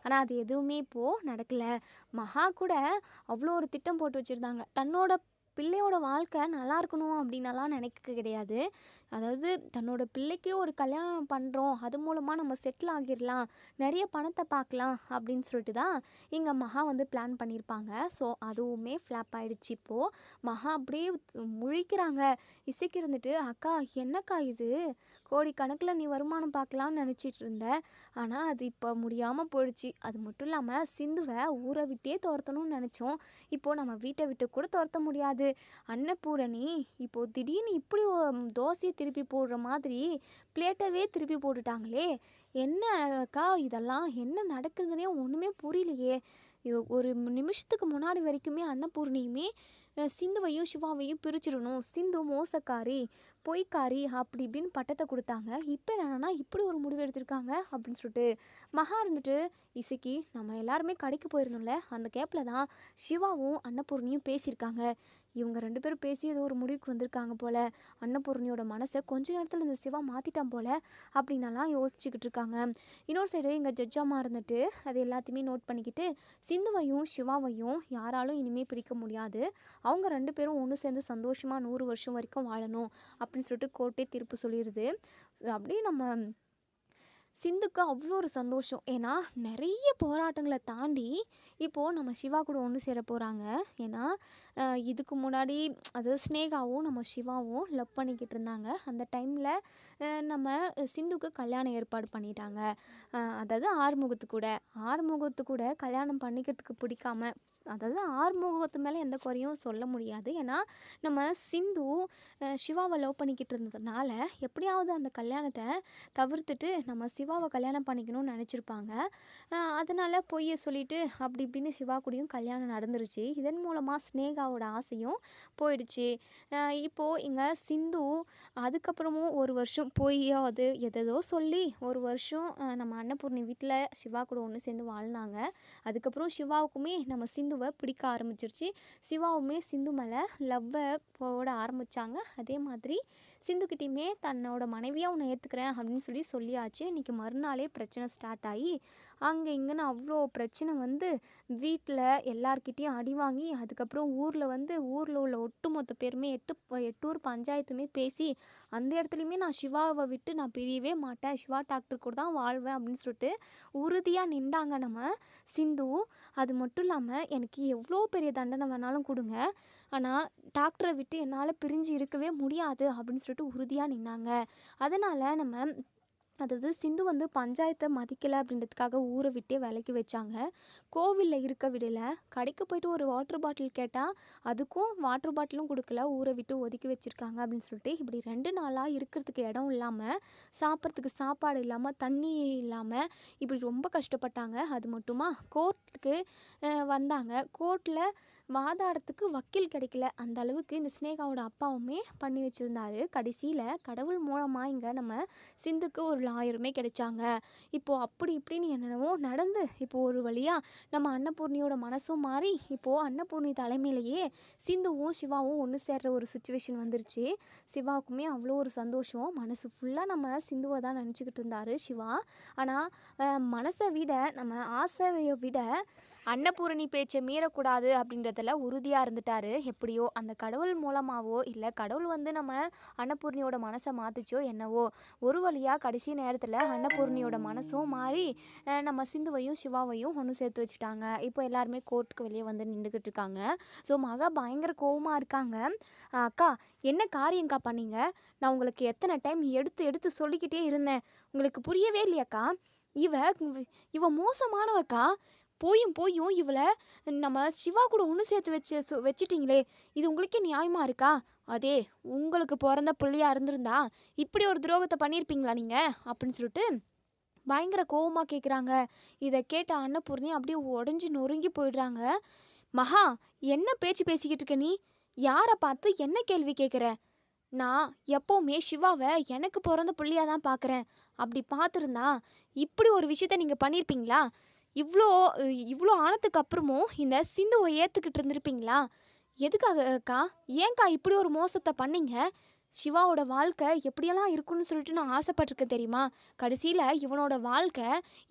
ஆனால் அது எதுவுமே இப்போது நடக்கலை. மகா கூட அவ்வளோ ஒரு திட்டம் போட்டு வச்சுருந்தாங்க. தன்னோட பிள்ளையோட வாழ்க்கை நல்லா இருக்கணும் அப்படின்னலாம் நினைக்க கிடையாது. அதாவது தன்னோட பிள்ளைக்கு ஒரு கல்யாணம் பண்ணுறோம், அது மூலமாக நம்ம செட்டில் ஆகிடலாம், நிறைய பணத்தை பார்க்கலாம் அப்படின்னு சொல்லிட்டு தான் இங்கே மகா வந்து பிளான் பண்ணியிருப்பாங்க. ஸோ அதுவுமே ஃப்ளாப் ஆகிடுச்சு. இப்போது மகா அப்படியே முழிக்கிறாங்க. இசைக்கு இருந்துட்டு, அக்கா என்னக்கா இது, கோடிக்கணக்கில் நீ வருமானம் பார்க்கலான்னு நினச்சிட்டு இருந்த, ஆனால் அது இப்போ முடியாமல் போயிடுச்சு. அது மட்டும் இல்லாமல் சிந்துவை ஊரை விட்டே துரத்தணும்னு நினச்சோம், இப்போது நம்ம வீட்டை விட்டு கூட துரத்த முடியாது. அன்னபூரணி இப்போது திடீர்னு இப்படி தோசையை திருப்பி போடுற மாதிரி பிளேட்டவே திருப்பி போட்டுட்டாங்களே, என்ன அக்கா இதெல்லாம் என்ன நடக்குதுன்னே ஒன்றுமே புரியலையே. ஒரு நிமிஷத்துக்கு முன்னாடி வரைக்குமே அன்னபூர்ணியுமே சிந்துவையும் சிவாவையும் பிரிச்சிடணும், சிந்து மோசக்காரி பொய்க்காரி அப்படி இப்படின்னு பட்டத்தை கொடுத்தாங்க. இப்போ என்னன்னா இப்படி ஒரு முடிவு எடுத்திருக்காங்க அப்படின்னு சொல்லிட்டு மகா இருந்துட்டு, இசைக்கு நம்ம எல்லாருமே கடைக்கு போயிருந்தோம்ல, அந்த கேப்பில் தான் சிவாவும் அன்னபூர்ணியும் பேசியிருக்காங்க. இவங்க 2 பேரும் பேசி ஏதோ ஒரு முடிவுக்கு வந்திருக்காங்க போல். அன்னபூர்ணியோட மனசை கொஞ்ச நேரத்தில் இந்த சிவா மாற்றிட்டான் போல் அப்படின்னலாம் யோசிச்சுக்கிட்டு இருக்காங்க. இன்னொரு சைடு எங்கள் ஜட்ஜாமா இருந்துட்டு அது எல்லாத்தையுமே நோட் பண்ணிக்கிட்டு, சிந்துவையும் சிவாவையும் யாராலும் இனிமேல் பிரிக்க முடியாது, அவங்க 2 பேரும் ஒன்று சேர்ந்து சந்தோஷமாக 100 வருஷம் வரைக்கும் வாழணும் அப்படின்னு சொல்லிட்டு கோர்ட்டே தீர்ப்பு சொல்லிடுது. அப்படியே நம்ம சிந்துக்கு அவ்வளோ ஒரு சந்தோஷம். ஏன்னா நிறைய போராட்டங்களை தாண்டி இப்போது நம்ம சிவா கூட ஒன்று சேர போகிறாங்க. ஏன்னா இதுக்கு முன்னாடி அதாவது ஸ்னேகாவும் நம்ம சிவாவும் லவ் பண்ணிக்கிட்டு இருந்தாங்க. அந்த டைமில் நம்ம சிந்துக்கு கல்யாணம் ஏற்பாடு பண்ணிட்டாங்க. அதாவது ஆறுமுகத்து கூட கல்யாணம் பண்ணிக்கிறதுக்கு பிடிக்காம, அதாவது ஆறுமுகத்து மேலே எந்த குறையும் சொல்ல முடியாது. ஏன்னா நம்ம சிந்து சிவாவை லவ் பண்ணிக்கிட்டு இருந்ததுனால எப்படியாவது அந்த கல்யாணத்தை தவிர்த்துட்டு நம்ம சிவாவை கல்யாணம் பண்ணிக்கணும்னு நினச்சிருப்பாங்க. அதனால் பொய்யை சொல்லிவிட்டு அப்படி இப்படின்னு சிவா கூடயும் கல்யாணம் நடந்துருச்சு. இதன் மூலமாக ஸ்னேகாவோட ஆசையும் போயிடுச்சு. இப்போது இங்கே சிந்து அதுக்கப்புறமும் ஒரு வருஷம் பொய்யாவது எதோ சொல்லி ஒரு வருஷம் நம்ம அன்னபூர்ணி வீட்டில் சிவா கூட ஒன்று சேர்ந்து வாழ்ந்தாங்க. அதுக்கப்புறம் சிவாவுக்குமே நம்ம சிந்துவை பிடிக்க ஆரம்பிச்சிருச்சு. சிவாவுமே சிந்து மேலே லவ்வை போட ஆரம்பித்தாங்க. அதே மாதிரி சிந்துக்கிட்டையுமே தன்னோட மனைவியாக உன்னை ஏற்றுக்கிறேன் அப்படின்னு சொல்லியாச்சு. இன்றைக்கி மறுநாளே பிரச்சனை ஸ்டார்ட் ஆகி அங்கே இங்கேன்னு அவ்வளோ பிரச்சனை வந்து வீட்டில் எல்லார்கிட்டேயும் அடி வாங்கி, அதுக்கப்புறம் ஊரில் உள்ள ஒட்டுமொத்த பேருமே எட்டூர் பஞ்சாயத்துமே பேசி அந்த இடத்துலையுமே நான் சிவாவை விட்டு நான் பிரியவே மாட்டேன், சிவா டாக்டர் கூட தான் வாழ்வேன் அப்படின்னு சொல்லிட்டு உறுதியாக நின்றாங்க நம்ம சிந்து. அது மட்டும் இல்லாமல் எனக்கு எவ்வளோ பெரிய தண்டனை வேணாலும் கொடுங்க, ஆனால் டாக்டரை விட்டு என்னால் பிரிஞ்சு இருக்கவே முடியாது அப்படின்னு சொல்லிட்டு உறுதியாக நின்னாங்க. அதனால் நம்ம அதாவது சிந்து வந்து பஞ்சாயத்தை மதிக்கலை அப்படின்றதுக்காக ஊரை விட்டே விலக்கி வச்சாங்க. கோவிலில் இருக்க விடலை. கடைக்கு போய்ட்டு ஒரு வாட்டர் பாட்டில் கேட்டால் அதுக்கும் வாட்டர் பாட்டிலும் கொடுக்கல, ஊரை விட்டு ஒதுக்கி வச்சுருக்காங்க அப்படின்னு சொல்லிட்டு இப்படி 2 நாளாக இருக்கிறதுக்கு இடம் இல்லாமல், சாப்பிட்றதுக்கு சாப்பாடு இல்லாமல், தண்ணி இல்லாமல் இப்படி ரொம்ப கஷ்டப்பட்டாங்க. அது மட்டுமா கோர்ட்டுக்கு வந்தாங்க. கோர்ட்டில் வாதாடுறதுக்கு வக்கீல் கிடைக்கல. அந்த அளவுக்கு இந்த ஸ்னேகாவோட அப்பாவுமே பண்ணி வச்சுருந்தாரு. கடைசியில் கடவுள் மூலமாக இங்கே நம்ம சிந்துக்கு ஒரு பொருள் 1000மே கிடைச்சாங்க. இப்போது அப்படி இப்படின்னு என்னென்னவோ நடந்து இப்போது ஒரு வழியாக நம்ம அன்னபூர்ணியோட மனசும் மாறி இப்போது அன்னபூர்ணி தலைமையிலேயே சிந்துவும் சிவாவும் ஒன்று சேர்ற ஒரு சுச்சுவேஷன் வந்துருச்சு. சிவாவுக்குமே அவ்வளோ ஒரு சந்தோஷம். மனசு ஃபுல்லாக நம்ம சிந்துவை தான் நினச்சிக்கிட்டு இருந்தார் சிவா. ஆனால் மனசை விட நம்ம ஆசையை விட அன்னபூரணி பேச்சை மீறக்கூடாது அப்படின்றதுல உறுதியாக இருந்துட்டார். எப்படியோ அந்த கடவுள் மூலமாகவோ இல்லை கடவுள் வந்து நம்ம அன்னபூர்ணியோட மனசை மாற்றிச்சோ என்னவோ ஒரு வழியாக கடைசி நேரத்தில் அன்னபூர்ணியோட மனசும் மாறி நம்ம சிந்துவையும் சிவாவையும் ஒன்று சேர்த்து வச்சுட்டாங்க. இப்போ எல்லாருமே கோர்ட்டுக்கு வெளியே வந்து நின்றுக்கிட்டு இருக்காங்க. ஸோ மகா பயங்கர கோவமாக இருக்காங்க. அக்கா என்ன காரியங்க்கா பண்ணீங்க? நான் உங்களுக்கு எத்தனை டைம் எடுத்து எடுத்து சொல்லிக்கிட்டே இருந்தேன், உங்களுக்கு புரியவே இல்லையாக்கா? இவ இவ மோசமானவக்கா. போயும் போயும் இவளை நம்ம சிவா கூட ஒன்று சேர்த்து வச்சிட்டிங்களே, இது உங்களுக்கே நியாயமாக இருக்கா? அதே உங்களுக்கு பிறந்த பிள்ளையா இருந்திருந்தா இப்படி ஒரு துரோகத்தை பண்ணியிருப்பீங்களா நீங்கள் அப்படின்னு சொல்லிட்டு பயங்கர கோவமாக கேட்குறாங்க. இதை கேட்ட அன்னபூர்ணி அப்படியே உடஞ்சி நொறுங்கி போயிடுறாங்க. மகா, என்ன பேச்சு பேசிக்கிட்டு இருக்க நீ? யாரை பார்த்து என்ன கேள்வி கேட்குற? நான் எப்போவுமே சிவாவை எனக்கு பிறந்த பிள்ளையாக தான் பார்க்குறேன். அப்படி பார்த்துருந்தா இப்படி ஒரு விஷயத்த நீங்கள் பண்ணியிருப்பீங்களா? இவ்வளோ இவ்வளோ ஆனதுக்கு அப்புறமும் இந்த சிந்துவை ஏற்றுக்கிட்டு இருந்திருப்பீங்களா? எதுக்காக அக்கா? ஏன்க்கா இப்படி ஒரு மோசத்தை பண்ணீங்க? சிவாவோட வாழ்க்கை எப்படியெல்லாம் இருக்குன்னு சொல்லிட்டு நான் ஆசைப்பட்டிருக்கேன் தெரியுமா? கடைசியில் இவனோட வாழ்க்கை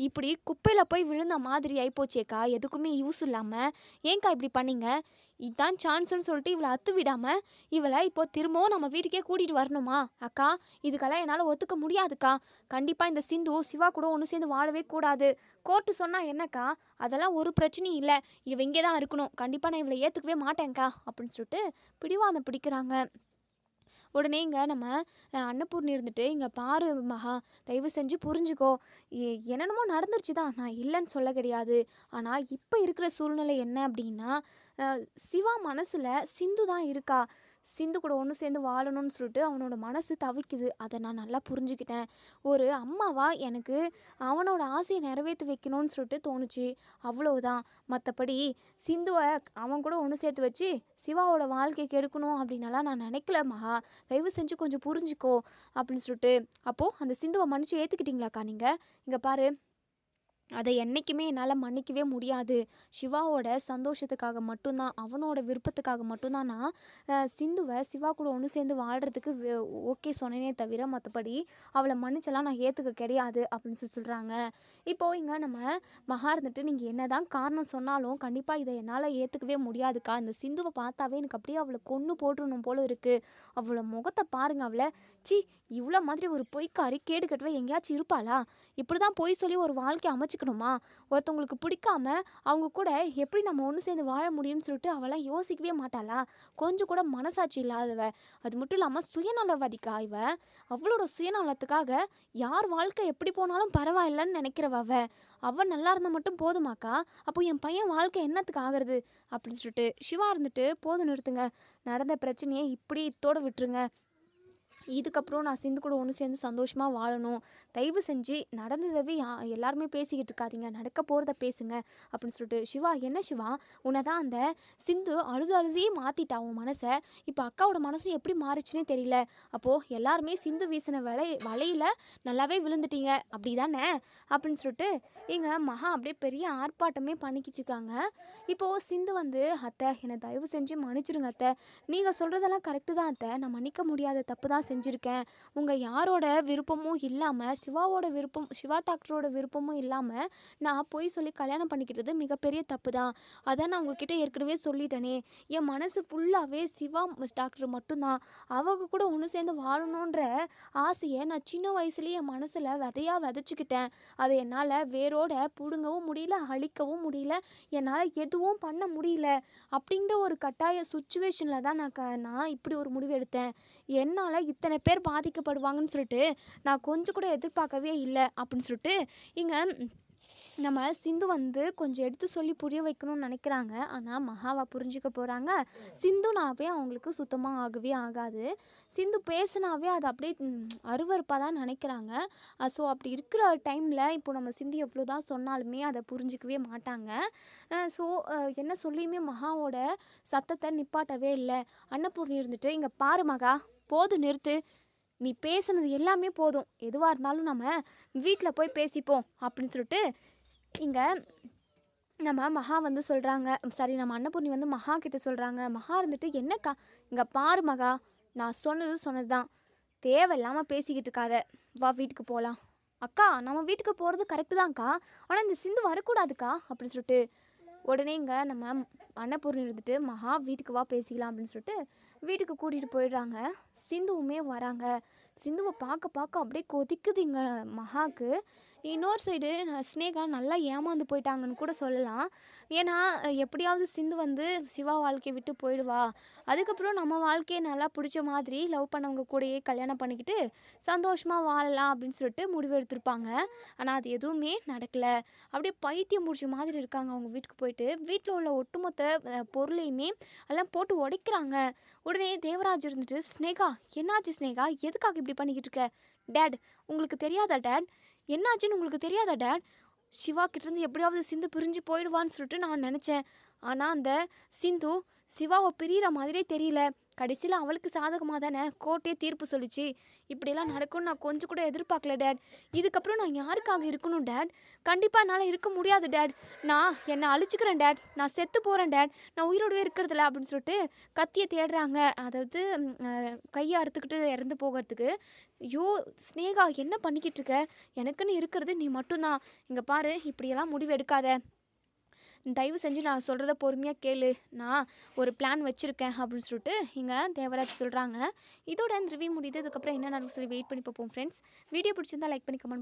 இப்படி குப்பையில் போய் விழுந்த மாதிரி ஆயிப்போச்சேக்கா, எதுக்குமே யூஸ் இல்லாமல். ஏன்க்கா இப்படி பண்ணீங்க? இதுதான் சான்ஸ்ன்னு சொல்லிட்டு இவளை அத்து விடாமல் இவளை இப்போ திரும்பவும் நம்ம வீட்டுக்கே கூட்டிகிட்டு வரணுமா? அக்கா, இதுக்கெல்லாம் என்னால் ஒத்துக்க முடியாதுக்கா. கண்டிப்பாக இந்த சிந்து சிவா கூட ஒன்று சேர்ந்து வாழவே கூடாது. கோர்ட்டு சொன்னால் என்னக்கா? அதெல்லாம் ஒரு பிரச்சனையும் இல்லை. இவ இங்கே தான் இருக்கணும். கண்டிப்பாக நான் இவளை ஏற்றுக்கவே மாட்டேன்க்கா அப்படின்னு சொல்லிட்டு பிடிவாதம் பிடிக்கிறாங்க. உடனே இங்கே நம்ம அன்னபூர்ணி இருந்துட்டு, இங்கே பாரு மகா, தயவு செஞ்சு புரிஞ்சுக்கோ. என்னென்னமோ நடந்துருச்சு தான், நான் இல்லைன்னு சொல்ல கிடையாது. ஆனால் இப்போ இருக்கிற சூழ்நிலை என்ன அப்படின்னா, சிவா மனசில் சிந்து தான் இருக்கா. சிந்து கூட ஒன்று சேர்ந்து வாழணும்னு சொல்லிட்டு அவனோட மனசு தவிக்குது. அதை நான் நல்லா புரிஞ்சுக்கிட்டேன். ஒரு அம்மாவா எனக்கு அவனோட ஆசையை நிறைவேற்றி வைக்கணும்னு சொல்லிட்டு தோணுச்சு, அவ்வளவுதான். மற்றபடி சிந்துவை அவன் கூட ஒன்று சேர்த்து வச்சு சிவாவோட வாழ்க்கையை கெடுக்கணும் அப்படின்னலாம் நான் நினைக்கல மகா. தயவு செஞ்சு கொஞ்சம் புரிஞ்சுக்கோ அப்படின்னு சொல்லிட்டு. அப்போது அந்த சிந்துவை மன்னிச்சு ஏற்றுக்கிட்டீங்களாக்கா நீங்கள்? இங்கே பாரு, அதை என்றைக்குமே என்னால் மன்னிக்கவே முடியாது. சிவாவோட சந்தோஷத்துக்காக மட்டும்தான், அவனோட விருப்பத்துக்காக மட்டும்தான் நான் சிந்துவை சிவா கூட ஒன்று சேர்ந்து வாழ்கிறதுக்கு ஓகே சொன்னேனே தவிர மற்றபடி அவளை மன்னிச்செல்லாம் நான் ஏற்றுக்க கிடையாது அப்படின்னு சொல்கிறாங்க. இப்போது இங்கே நம்ம மகா இருந்துட்டு, நீங்கள் என்ன தான் காரணம் சொன்னாலும் கண்டிப்பாக இதை என்னால் ஏற்றுக்கவே முடியாதுக்கா. இந்த சிந்துவை பார்த்தாவே எனக்கு அப்படியே அவளை கொன்று போட்டுடணும் போல இருக்குது. அவளை முகத்தை பாருங்க. அவளை சி இவ்வளோ மாதிரி ஒரு பொய்க்காரி கேடு கட்டுவே எங்கேயாச்சும் இருப்பாளா? இப்படி தான் பொய் சொல்லி ஒரு வாழ்க்கை அமைச்சுக்கணுமா? ஒருத்தவங்களுக்கு பிடிக்காம அவங்க கூட எப்படி நம்ம ஒன்று சேர்ந்து வாழ முடியும்னு சொல்லிட்டு அவளாம் யோசிக்கவே மாட்டாளா? கொஞ்சம் கூட மனசாட்சி இல்லாதவ. அது மட்டும் இல்லாமல் சுயநலவாதிக்கா இவ. அவளோட சுயநலத்துக்காக யார் வாழ்க்கை எப்படி போனாலும் பரவாயில்லன்னு நினைக்கிறவ அவ. அவள் நல்லா இருந்தால் மட்டும் போதுமாக்கா? அப்போ என் பையன் வாழ்க்கை என்னத்துக்கு ஆகிறது அப்படின்னு சொல்லிட்டு சிவா இருந்துட்டு, போதும் நிறுத்துங்க, நடந்த பிரச்சனையை இப்படி இத்தோடு விட்டுருங்க. இதுக்கப்புறம் நான் சிந்து கூட ஒன்று சேர்ந்து சந்தோஷமாக வாழணும். தயவு செஞ்சு நடந்ததவே எல்லாருமே பேசிக்கிட்டு இருக்காதீங்க, நடக்க போகிறத பேசுங்க அப்படின்னு சொல்லிட்டு. சிவா, என்ன சிவா, உன்னை தான் அந்த சிந்து அழுதே மாற்றிட்டா உன் மனசை. இப்போ அக்காவோட மனசும் எப்படி மாறிச்சுன்னே தெரியல. அப்போது எல்லாருமே சிந்து வீசின வலையில் நல்லாவே விழுந்துட்டீங்க அப்படி தானே அப்படின்னு சொல்லிட்டு எங்கள் மகா அப்படியே பெரிய ஆர்ப்பாட்டமே பண்ணிக்கிச்சுக்காங்க. இப்போது சிந்து வந்து, அத்தை என்னை தயவு செஞ்சு மன்னிச்சிடுங்க அத்தை. நீங்கள் சொல்கிறதெல்லாம் கரெக்டு தான் அத்தை. நான் மன்னிக்க முடியாத தப்பு தான் செஞ்சுருக்கேன். உங்கள் யாரோட விருப்பமும் இல்லாமல், சிவா டாக்டரோட விருப்பமும் இல்லாமல் நான் போய் சொல்லி கல்யாணம் பண்ணிக்கிட்டது மிகப்பெரிய தப்பு தான். அதான் நான் உங்ககிட்ட ஏற்கனவே சொல்லிட்டேனே. என் மனசு ஃபுல்லாகவே சிவா டாக்டர் மட்டும்தான். அவங்க கூட ஒன்று சேர்ந்து வாழணுன்ற ஆசையை நான் சின்ன வயசுலேயே என் மனசில் விதையாக விதைச்சிக்கிட்டேன். அதை என்னால் வேரோட பிடுங்கவும் முடியல, அழிக்கவும் முடியல, என்னால் எதுவும் பண்ண முடியல. அப்படிங்கிற ஒரு கட்டாய சுச்சுவேஷனில் தான் நான் இப்படி ஒரு முடிவு எடுத்தேன். என்னால் இத்தனை பேர் பாதிக்கப்படுவாங்கன்னு சொல்லிட்டு நான் கொஞ்சம் கூட எதிர்பார்க்கவே இல்லை அப்படின்னு சொல்லிட்டு இங்கே நம்ம சிந்து வந்து கொஞ்சம் எடுத்து சொல்லி புரிய வைக்கணும்னு நினைக்கிறாங்க. ஆனால் மகாவா புரிஞ்சுக்க போகிறாங்க? சிந்துனாவே அவங்களுக்கு சுத்தமாக ஆகவே ஆகாது. சிந்து பேசினாவே அது அப்படியே அருவருப்பாக தான் நினைக்கிறாங்க. ஸோ அப்படி இருக்கிற டைமில் இப்போ நம்ம சிந்து எவ்வளோ தான் சொன்னாலுமே அதை புரிஞ்சிக்கவே மாட்டாங்க. ஸோ என்ன சொல்லியுமே மகாவோட சத்தத்தை நிப்பாட்டவே இல்லை. அன்னபூர்ணி இருந்துட்டு, இங்கே பாரு மகா, போது நிறுத்து. நீ பேசுனது எல்லாமே போதும். எதுவா இருந்தாலும் நம்ம வீட்ல போய் பேசிப்போம் அப்படின்னு சொல்லிட்டு இங்க நம்ம மகா வந்து சொல்றாங்க. சாரி, நம்ம அன்னபூர்ணி வந்து மகா கிட்ட சொல்றாங்க. மகா இருந்துட்டு, "என்னக்கா, இங்க பாரு மகா, நான் சொன்னது சொன்னது தான். தேவையில்லாம பேசிக்கிட்டு இருக்காத. வா வீட்டுக்கு போலாம்." "அக்கா, நம்ம வீட்டுக்கு போறது கரெக்ட்டு தான்க்கா. ஆனா இந்த சிந்து வரக்கூடாதுக்கா." அப்படின்னு சொல்லிட்டு உடனே இங்க நம்ம அன்னபூர்ணி இருந்துட்டு, "மகா வீட்டுக்கு வா பேசிக்கலாம்." அப்படின்னு சொல்லிட்டு வீட்டுக்கு கூட்டிகிட்டு போயிடுறாங்க. சிந்துவுமே வராங்க. சிந்துவை பார்க்க பார்க்க அப்படியே கொதிக்குது இங்க மகாக்கு. இன்னொரு சைடு ஸ்னேகா நல்லா ஏமாந்து போயிட்டாங்கன்னு கூட சொல்லலாம். ஏன்னா எப்படியாவது சிந்து வந்து சிவா வாழ்க்கையை விட்டு போயிடுவா, அதுக்கப்புறம் நம்ம வாழ்க்கையை நல்லா பிடிச்ச மாதிரி லவ் பண்ணவங்க கூடயே கல்யாணம் பண்ணிக்கிட்டு சந்தோஷமாக வாழலாம் அப்படின்னு சொல்லிட்டு முடிவு எடுத்திருப்பாங்க. ஆனால் அது எதுவுமே நடக்கலை. அப்படியே பைத்தியம் முடிச்ச மாதிரி இருக்காங்க. அவங்க வீட்டுக்கு போயிட்டு வீட்டில் உள்ள ஒட்டுமொத்த பொருளையுமே எல்லாம் போட்டு உடைக்கிறாங்க. உடனே தேவராஜ் இருந்துட்டு, "ஸ்னேகா, என்னாச்சு ஸ்னேகா, எதுக்காக இப்படி பண்ணிக்கிட்டு இருக்க?" "டேட், உங்களுக்கு தெரியாதா டேட், என்னாச்சுன்னு உங்களுக்கு தெரியாதா டேட்? சிவா கிட்டேருந்து எப்படியாவது சிந்து பிரிஞ்சு போயிடுவான்னு சொல்லிட்டு நான் நினச்சேன். ஆனால் அந்த சிந்து சிவாவை பிரிகிற மாதிரியே தெரியல. கடைசியில் அவளுக்கு சாதகமாக தானே கோர்ட்டே தீர்ப்பு சொல்லிச்சு. இப்படியெல்லாம் நடக்கும்னு நான் கொஞ்சம் கூட எதிர்பார்க்கல டேட். இதுக்கப்புறம் நான் யாருக்காக இருக்கணும் டேட்? கண்டிப்பாக என்னால் இருக்க முடியாது டேட். நான் என்னை அழிச்சிக்கிறேன் டேட். நான் செத்து போகிறேன் டேட். நான் உயிரோடவே இருக்கிறதில்ல." அப்படின்னு சொல்லிட்டு கத்தியை தேடுறாங்க. அதாவது கையை அறுத்துக்கிட்டு இறந்து போகிறதுக்கு. "ஐயோ ஸ்னேகா, என்ன பண்ணிக்கிட்டு இருக்க? எனக்குன்னு இருக்கிறது நீ மட்டும்தான். இங்கே பாரு, இப்படியெல்லாம் முடிவு எடுக்காத. தயவு செஞ்சு நான் சொல்கிறத பொறுமையாக கேளு. நான் ஒரு பிளான் வச்சுருக்கேன்." அப்படின்னு சொல்லிட்டு இங்கே தேவராஜ் சொல்கிறாங்க. இதோட இந்த ரிவ்யூ முடியுது. அதுக்கப்புறம் என்ன நடக்கும் சொல்லி வெயிட் பண்ணி பார்ப்போம் ஃப்ரெண்ட்ஸ். வீடியோ பிடிச்சிருந்தா லைக் பண்ணி கமெண்ட்